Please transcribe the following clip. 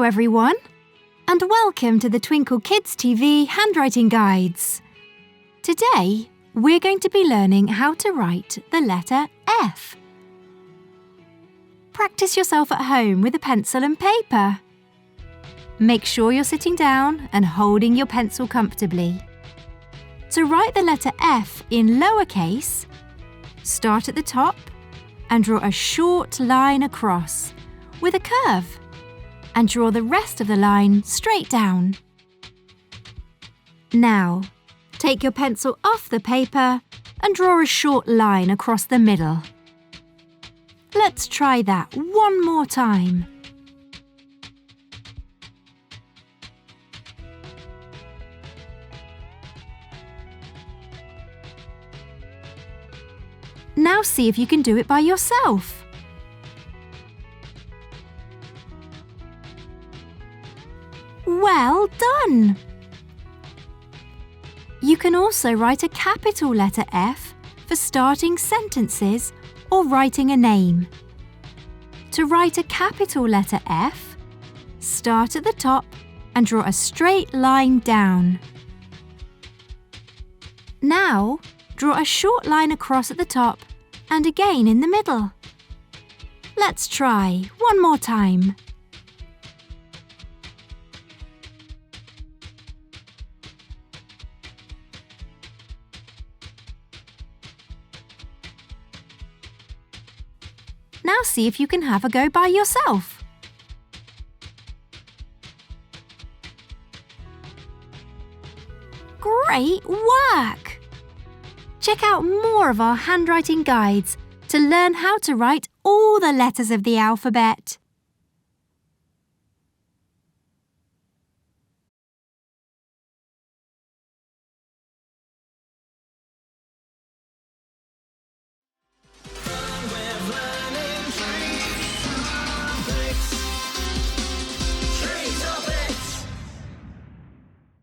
Hello everyone, and welcome to the Twinkl Kids TV handwriting guides. Today, we're going to be learning how to write the letter F. Practice yourself at home with a pencil and paper. Make sure you're sitting down and holding your pencil comfortably. To write the letter F in lowercase, start at the top and draw a short line across with a curve, and draw the rest of the line straight down. Now, take your pencil off the paper and draw a short line across the middle. Let's try that one more time. Now see if you can do it by yourself. Well done! You can also write a capital letter F for starting sentences or writing a name. To write a capital letter F, start at the top and draw a straight line down. Now, draw a short line across at the top and again in the middle. Let's try one more time. Now see if you can have a go by yourself. Great work! Check out more of our handwriting guides to learn how to write all the letters of the alphabet.